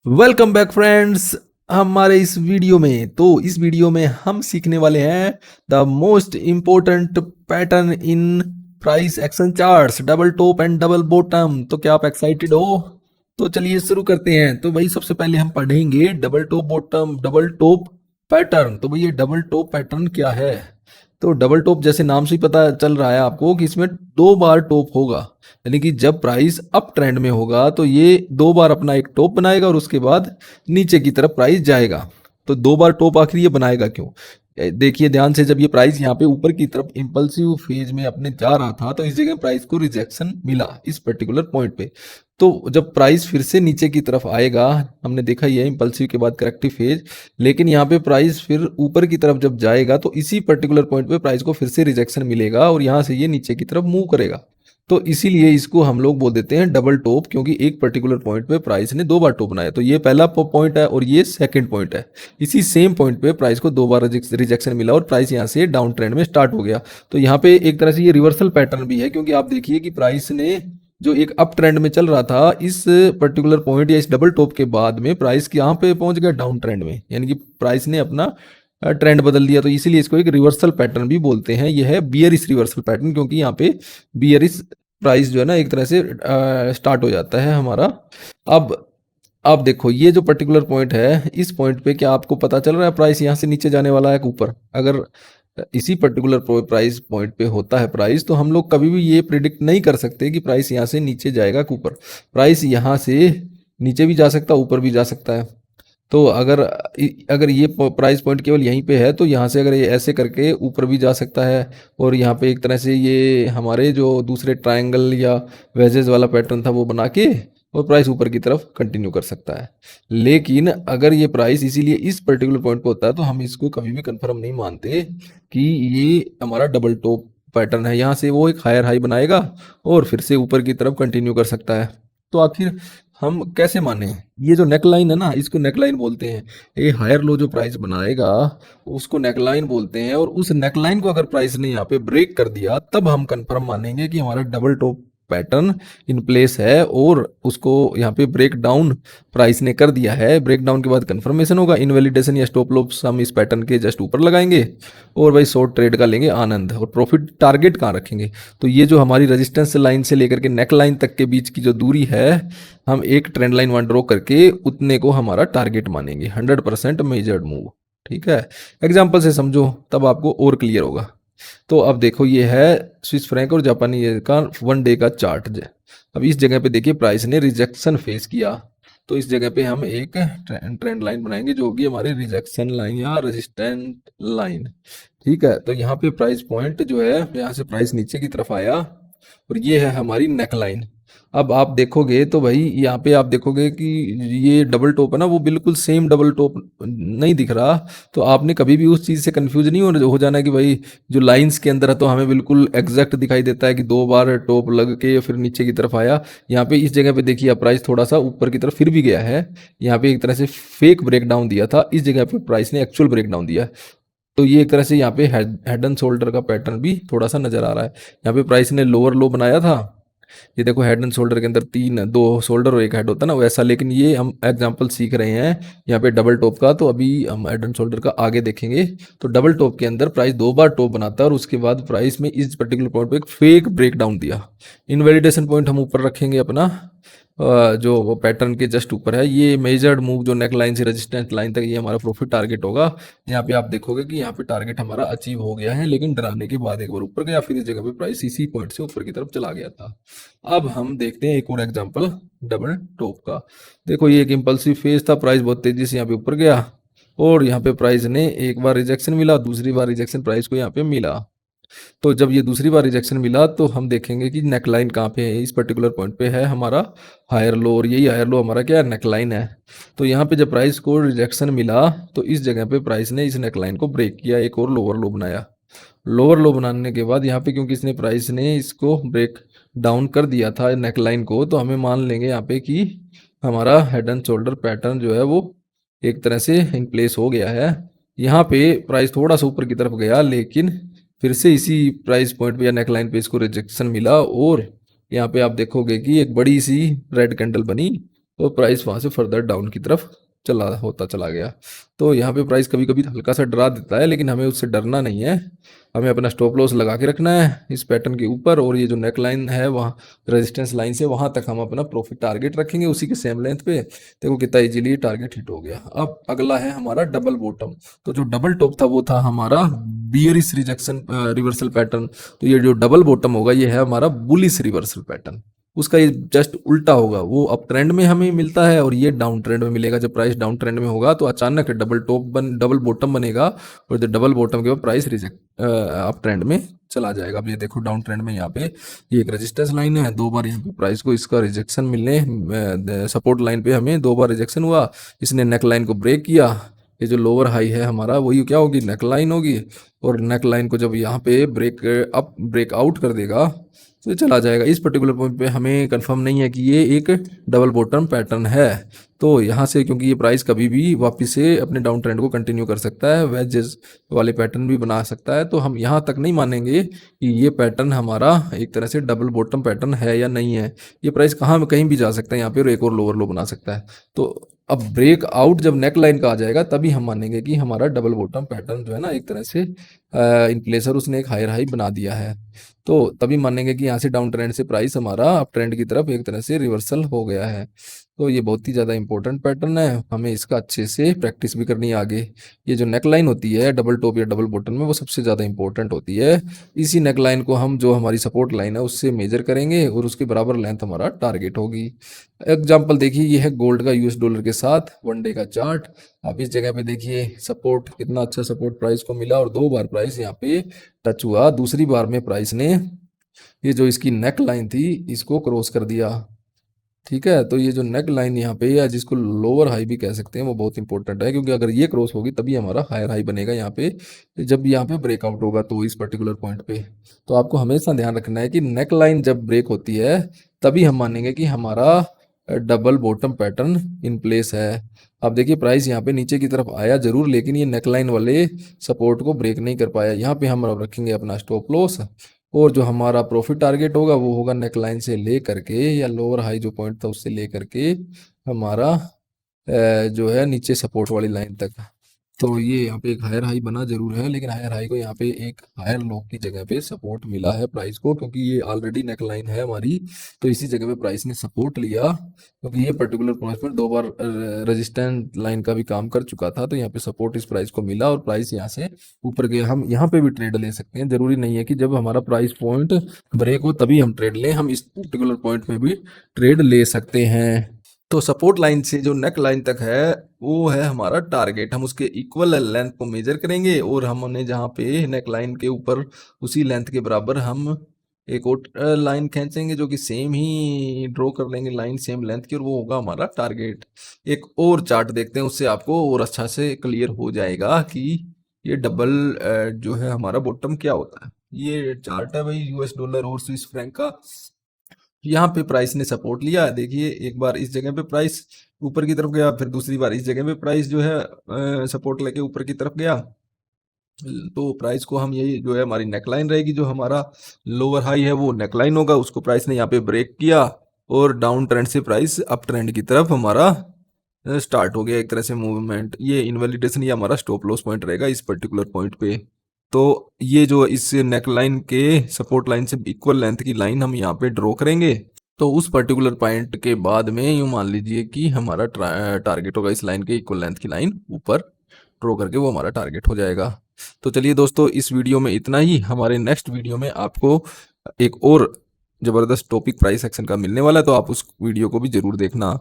Welcome back friends. हमारे इस video में हम सीखने वाले हैं the most important pattern in price action charts, double top and double bottom. तो क्या आप एक्साइटेड हो? तो चलिए शुरू करते हैं। तो भाई सबसे पहले हम पढ़ेंगे double top bottom, double top pattern. तो भाई ये डबल टॉप पैटर्न क्या है? तो डबल टॉप जैसे नाम से ही पता चल रहा है आपको कि इसमें दो बार टॉप होगा, यानी कि जब प्राइस अप ट्रेंड में होगा तो ये दो बार अपना एक टॉप बनाएगा और उसके बाद नीचे की तरफ प्राइस जाएगा। तो दो बार टॉप आखिर ये बनाएगा क्यों? देखिए ध्यान से, जब ये प्राइस यहाँ पे ऊपर की तरफ इंपल्सिव फेज में अपने जा रहा था तो इस जगह प्राइस को रिजेक्शन मिला इस पर्टिकुलर पॉइंट पे। तो जब प्राइस फिर से नीचे की तरफ आएगा, हमने देखा ये इंपल्सिव के बाद करेक्टिव फेज, लेकिन यहाँ पे प्राइस फिर ऊपर की तरफ जब जाएगा तो इसी पर्टिकुलर पॉइंट पे प्राइस को फिर से रिजेक्शन मिलेगा और यहाँ से ये नीचे की तरफ मूव करेगा। तो इसीलिए इसको हम लोग बोल देते हैं डबल टॉप, क्योंकि एक पर्टिकुलर पॉइंट पे प्राइस ने दो बार टॉप बनाया। तो ये पहला पॉइंट है और ये सेकंड पॉइंट है। इसी सेम पॉइंट पे प्राइस को दो बार रिजेक्शन मिला और प्राइस यहाँ से डाउन ट्रेंड में स्टार्ट हो गया। तो यहाँ पे एक तरह से ये रिवर्सल पैटर्न भी है, क्योंकि आप देखिए कि प्राइस ने जो एक अप ट्रेंड में चल रहा था, इस पर्टिकुलर पॉइंट या इस डबल टॉप के बाद में प्राइस यहाँ पे पहुंच गया डाउन ट्रेंड में, यानी कि प्राइस ने अपना ट्रेंड बदल दिया। तो इसीलिए इसको एक रिवर्सल पैटर्न भी बोलते हैं। यह है बियरिश रिवर्सल पैटर्न, क्योंकि यहाँ पे बियरिश प्राइस जो है ना एक तरह से स्टार्ट हो जाता है हमारा। अब आप देखो ये जो पर्टिकुलर पॉइंट है, इस पॉइंट पे क्या आपको पता चल रहा है प्राइस यहाँ से नीचे जाने वाला है ऊपर? अगर इसी पर्टिकुलर प्राइस पॉइंट पे होता है प्राइस, तो हम लोग कभी भी ये प्रिडिक्ट नहीं कर सकते कि प्राइस यहाँ से नीचे जाएगा कि ऊपर। प्राइस यहाँ से नीचे भी जा सकता है, ऊपर भी जा सकता है। तो अगर अगर ये प्राइस पॉइंट केवल यहीं पे है तो यहाँ से अगर ये ऐसे करके ऊपर भी जा सकता है, और यहाँ पे एक तरह से ये हमारे जो दूसरे ट्रायंगल या वेजेस वाला पैटर्न था वो बना के और प्राइस ऊपर की तरफ कंटिन्यू कर सकता है। लेकिन अगर ये प्राइस इसीलिए इस पर्टिकुलर पॉइंट पे होता है तो हम इसको कभी भी कंफर्म नहीं मानते कि ये हमारा डबल टॉप पैटर्न है। यहाँ से वो एक हायर हाई बनाएगा और फिर से ऊपर की तरफ कंटिन्यू कर सकता है। तो आखिर हम कैसे माने? ये जो नेकलाइन है ना, इसको नेकलाइन बोलते हैं। ये हायर लो जो प्राइस बनाएगा उसको नेकलाइन बोलते हैं, और उस नेकलाइन को अगर प्राइस ने यहाँ पे ब्रेक कर दिया तब हम कंफर्म मानेंगे कि हमारा double top pattern in place है, और उसको यहाँ पे ब्रेक डाउन प्राइस ने कर दिया है। ब्रेक डाउन के बाद कंफर्मेशन होगा, इनवैलिडेशन या स्टॉप लॉस हम इस पैटर्न के जस्ट ऊपर लगाएंगे और भाई शॉर्ट ट्रेड का लेंगे आनंद, और प्रॉफिट टारगेट कहाँ रखेंगे? तो ये जो हमारी रेजिस्टेंस लाइन से लेकर के नेक लाइन तक के बीच की जो दूरी है, हम एक ट्रेंड लाइन वन ड्रॉ करके उतने को हमारा टारगेट मानेंगे। 100% मेजर्ड मूव। ठीक है, एग्जाम्पल से समझो तब आपको और क्लियर होगा। तो अब देखो ये है स्विस फ्रैंक और जापानी येन का वन डे का चार्ट। अब इस जगह पे देखिए प्राइस ने रिजेक्शन फेस किया, तो इस जगह पे हम एक ट्रेंड लाइन बनाएंगे जो होगी हमारी रिजेक्शन लाइन या रेजिस्टेंट लाइन। ठीक है, तो यहाँ पे प्राइस पॉइंट जो है, यहाँ से प्राइस नीचे की तरफ आया और ये है हमारी नेक लाइन। अब आप देखोगे तो भाई यहाँ पे आप देखोगे कि ये डबल टॉप है ना, वो बिल्कुल सेम डबल टॉप नहीं दिख रहा। तो आपने कभी भी उस चीज़ से कंफ्यूज नहीं हो जाना कि भाई जो लाइंस के अंदर है तो हमें बिल्कुल एग्जैक्ट दिखाई देता है कि दो बार टॉप लग के फिर नीचे की तरफ आया। यहाँ पे इस जगह पे देखिए प्राइस थोड़ा सा ऊपर की तरफ फिर भी गया है। यहाँ पे एक तरह से फेक ब्रेक डाउन दिया था, इस जगह पे प्राइस ने एक्चुअल ब्रेक डाउन दिया। तो ये एक तरह से यहाँ पे हेड एंड शोल्डर का पैटर्न भी थोड़ा सा नजर आ रहा है। यहाँ पे प्राइस ने लोअर लो बनाया था, ये देखो हेड एंड शोल्डर के अंदर तीन, दो शोल्डर और एक हेड होता है ना वैसा, लेकिन ये हम एग्जांपल सीख रहे हैं यहाँ पे डबल टॉप का। तो अभी हम हेड एंड शोल्डर का आगे देखेंगे। तो डबल टॉप के अंदर प्राइस दो बार टॉप बनाता है और उसके बाद प्राइस में इस पर्टिकुलर पॉइंट पे एक फेक ब्रेक डाउन दिया। इनवैलिडेशन पॉइंट हम ऊपर रखेंगे अपना, जो वो पैटर्न के जस्ट ऊपर है। ये मेजर्ड मूव जो नेक लाइन से रेजिस्टेंस लाइन तक, ये हमारा प्रॉफिट टारगेट होगा। यहाँ पे आप देखोगे कि यहाँ पे टारगेट हमारा अचीव हो गया है, लेकिन डराने के बाद एक बार ऊपर गया, फिर इस जगह पे प्राइस इसी पॉइंट से ऊपर की तरफ चला गया था। अब हम देखते हैं एक और एग्जांपल डबल टॉप का। देखो ये एक इम्पल्सिव फेज था, प्राइस बहुत तेजी से यहाँ पे ऊपर गया और यहाँ पे प्राइस ने एक बार रिजेक्शन मिला, दूसरी बार रिजेक्शन प्राइस को यहाँ पे मिला। तो जब ये दूसरी बार रिजेक्शन मिला तो हम देखेंगे कि नेकलाइन कहाँ पे है। इस पर्टिकुलर पॉइंट पे है हमारा हायर लो, और यही हायर लो हमारा क्या है, नेकलाइन है। तो यहाँ पे जब प्राइस को रिजेक्शन मिला तो इस जगह पे प्राइस ने इस नेकलाइन को ब्रेक किया, एक और लोअर लो बनाया। लोअर लो बनाने के बाद यहाँ पे क्योंकि इसने प्राइस ने इसको ब्रेक डाउन कर दिया था नेकलाइन को, तो हमें मान लेंगे यहाँ पे कि हमारा हेड एंड शोल्डर पैटर्न जो है वो एक तरह से इन प्लेस हो गया है। यहाँ पे प्राइस थोड़ा सा ऊपर की तरफ गया, लेकिन फिर से इसी प्राइस पॉइंट पे या नेकलाइन पे इसको रिजेक्शन मिला, और यहाँ पे आप देखोगे कि एक बड़ी सी रेड कैंडल बनी तो प्राइस वहाँ से फर्दर डाउन की तरफ चला गया। तो यहाँ पे प्राइस कभी कभी हल्का सा डरा देता है, लेकिन हमें उससे डरना नहीं है। हमें अपना स्टॉप लॉस लगा के रखना है इस पैटर्न के ऊपर, और ये जो नेक लाइन है वहाँ रेजिस्टेंस लाइन से वहाँ तक हम अपना प्रॉफिट टारगेट रखेंगे उसी के सेम लेंथ पे। देखो कितना इजीली टारगेट हिट हो गया। अब अगला है हमारा डबल बॉटम। तो जो डबल टॉप था वो था हमारा बियरिश रिजेक्शन रिवर्सल पैटर्न। तो ये जो डबल बॉटम होगा ये है हमारा बुलिश रिवर्सल पैटर्न। उसका ये जस्ट उल्टा होगा, वो अप ट्रेंड में हमें मिलता है और ये डाउन ट्रेंड में मिलेगा। जब प्राइस डाउन ट्रेंड में होगा तो अचानक डबल बॉटम बनेगा, और जब डबल बॉटम के बाद प्राइस रिजेक्ट अप ट्रेंड में चला जाएगा। अब ये देखो डाउन ट्रेंड में यहाँ पे ये एक रेजिस्टेंस लाइन है, 2 बार यहाँ पे प्राइस को इसका रिजेक्शन मिलने, सपोर्ट लाइन पे हमें 2 बार रिजेक्शन हुआ, इसने नेक लाइन को ब्रेक किया। ये जो लोअर हाई है हमारा वही क्या होगी, नेक लाइन होगी, और नेक लाइन को जब यहाँ पे ब्रेक आउट कर देगा तो ये चला जाएगा। इस पर्टिकुलर पॉइंट पे हमें कंफर्म नहीं है कि ये एक डबल बॉटम पैटर्न है। तो यहाँ से क्योंकि ये प्राइस कभी भी वापस से अपने डाउन ट्रेंड को कंटिन्यू कर सकता है, वेजेस वाले पैटर्न भी बना सकता है, तो हम यहाँ तक नहीं मानेंगे कि ये पैटर्न हमारा एक तरह से डबल बॉटम पैटर्न है या नहीं है। ये प्राइस कहीं भी जा सकता है यहाँ पे और एक और लोअर लो बना सकता है। तो अब ब्रेक आउट जब नेक लाइन का आ जाएगा तभी हम मानेंगे कि हमारा डबल बॉटम पैटर्न जो है ना एक तरह से इन प्लेसर उसने एक हायर हाई बना दिया है। तो तभी मानेंगे कि यहाँ से डाउन ट्रेंड से प्राइस हमारा अप ट्रेंड की तरफ एक तरह से रिवर्सल हो गया है। तो ये बहुत ही ज़्यादा इंपॉर्टेंट पैटर्न है, हमें इसका अच्छे से प्रैक्टिस भी करनी है आगे। ये जो नेक लाइन होती है डबल टॉप या डबल बॉटम में वो सबसे ज़्यादा इंपॉर्टेंट होती है। इसी नेक लाइन को हम जो हमारी सपोर्ट लाइन है उससे मेजर करेंगे और उसके बराबर लेंथ हमारा टारगेट होगी। एग्जाम्पल देखिए, ये है गोल्ड का यूएस डॉलर के साथ 1 डे का चार्ट। आप इस जगह पे देखिए सपोर्ट, कितना अच्छा सपोर्ट प्राइस को मिला और 2 बार प्राइस यहाँ पे टच हुआ। दूसरी बार में प्राइस ने ये जो इसकी नेक लाइन थी इसको क्रॉस कर दिया। ठीक है, तो ये जो नेक लाइन यहाँ पे या जिसको लोअर हाई भी कह सकते हैं वो बहुत इंपॉर्टेंट है, क्योंकि अगर ये क्रॉस होगी तभी हमारा हायर हाई बनेगा यहाँ पे, जब यहाँ पे ब्रेकआउट होगा तो इस पर्टिकुलर पॉइंट पे। तो आपको हमेशा ध्यान रखना है कि नेक लाइन जब ब्रेक होती है तभी हम मानेंगे कि हमारा double bottom pattern in place है। अब देखिए प्राइस यहाँ पे नीचे की तरफ आया जरूर, लेकिन ये नेकलाइन वाले सपोर्ट को ब्रेक नहीं कर पाया। यहाँ पे हम अब रखेंगे अपना स्टॉप लॉस, और जो हमारा प्रॉफिट टारगेट होगा वो होगा नेकलाइन से ले करके या लोअर हाई जो पॉइंट था उससे ले करके हमारा जो है नीचे सपोर्ट वाली लाइन तक। तो ये यहाँ पे एक हायर हाई बना जरूर है, लेकिन हायर हाई को यहाँ पे एक हायर लो की जगह पे सपोर्ट मिला है प्राइस को, क्योंकि ये ऑलरेडी नेक लाइन है हमारी। तो इसी जगह पे प्राइस ने सपोर्ट लिया, क्योंकि ये पर्टिकुलर पॉइंट पर 2 बार रेजिस्टेंट लाइन का भी काम कर चुका था। तो यहाँ पे सपोर्ट इस प्राइस को मिला और प्राइस यहाँ से ऊपर गया। हम यहाँ पे भी ट्रेड ले सकते हैं, जरूरी नहीं है कि जब हमारा प्राइस पॉइंट ब्रेक हो तभी हम ट्रेड लें, हम इस पर्टिकुलर पॉइंट पे भी ट्रेड ले सकते हैं। तो सपोर्ट लाइन से जो नेक लाइन तक है वो है हमारा टारगेट। हम उसके इक्वल लेंथ को मेजर करेंगे और हमने जहाँ पे नेक लाइन के ऊपर उसी लेंथ के बराबर हम एक और लाइन खींचेंगे जो कि सेम ही ड्रॉ कर लेंगे लाइन सेम लेंथ की, और वो होगा हमारा टारगेट। एक और चार्ट देखते हैं, उससे आपको और अच्छा से क्लियर हो जाएगा कि ये डबल जो है हमारा बॉटम क्या होता है। ये चार्ट है भाई यूएस डॉलर और स्विस फ्रैंक का। यहाँ पे प्राइस ने सपोर्ट लिया, देखिए एक बार इस जगह पे प्राइस ऊपर की तरफ गया, फिर दूसरी बार इस जगह पे प्राइस जो है सपोर्ट लेके ऊपर की तरफ गया। तो प्राइस को हम यही जो है हमारी नेकलाइन रहेगी, जो हमारा लोअर हाई है वो नेकलाइन होगा, उसको प्राइस ने यहाँ पे ब्रेक किया और डाउन ट्रेंड से प्राइस अप ट्रेंड की तरफ हमारा स्टार्ट हो गया एक तरह से मूवमेंट। ये इनवैलिडेशन या हमारा स्टॉप लॉस पॉइंट रहेगा इस पर्टिकुलर पॉइंट पे। तो ये जो इस नेक लाइन के सपोर्ट लाइन से इक्वल लेंथ की लाइन हम यहाँ पे ड्रॉ करेंगे। तो उस पर्टिकुलर पॉइंट के बाद में यूँ मान लीजिए कि हमारा टारगेट होगा इस लाइन के इक्वल लेंथ की लाइन ऊपर ड्रॉ करके, वो हमारा टारगेट हो जाएगा। तो चलिए दोस्तों, इस वीडियो में इतना ही। हमारे नेक्स्ट वीडियो में आपको एक और ज़बरदस्त टॉपिक प्राइस एक्शन का मिलने वाला है, तो आप उस वीडियो को भी ज़रूर देखना।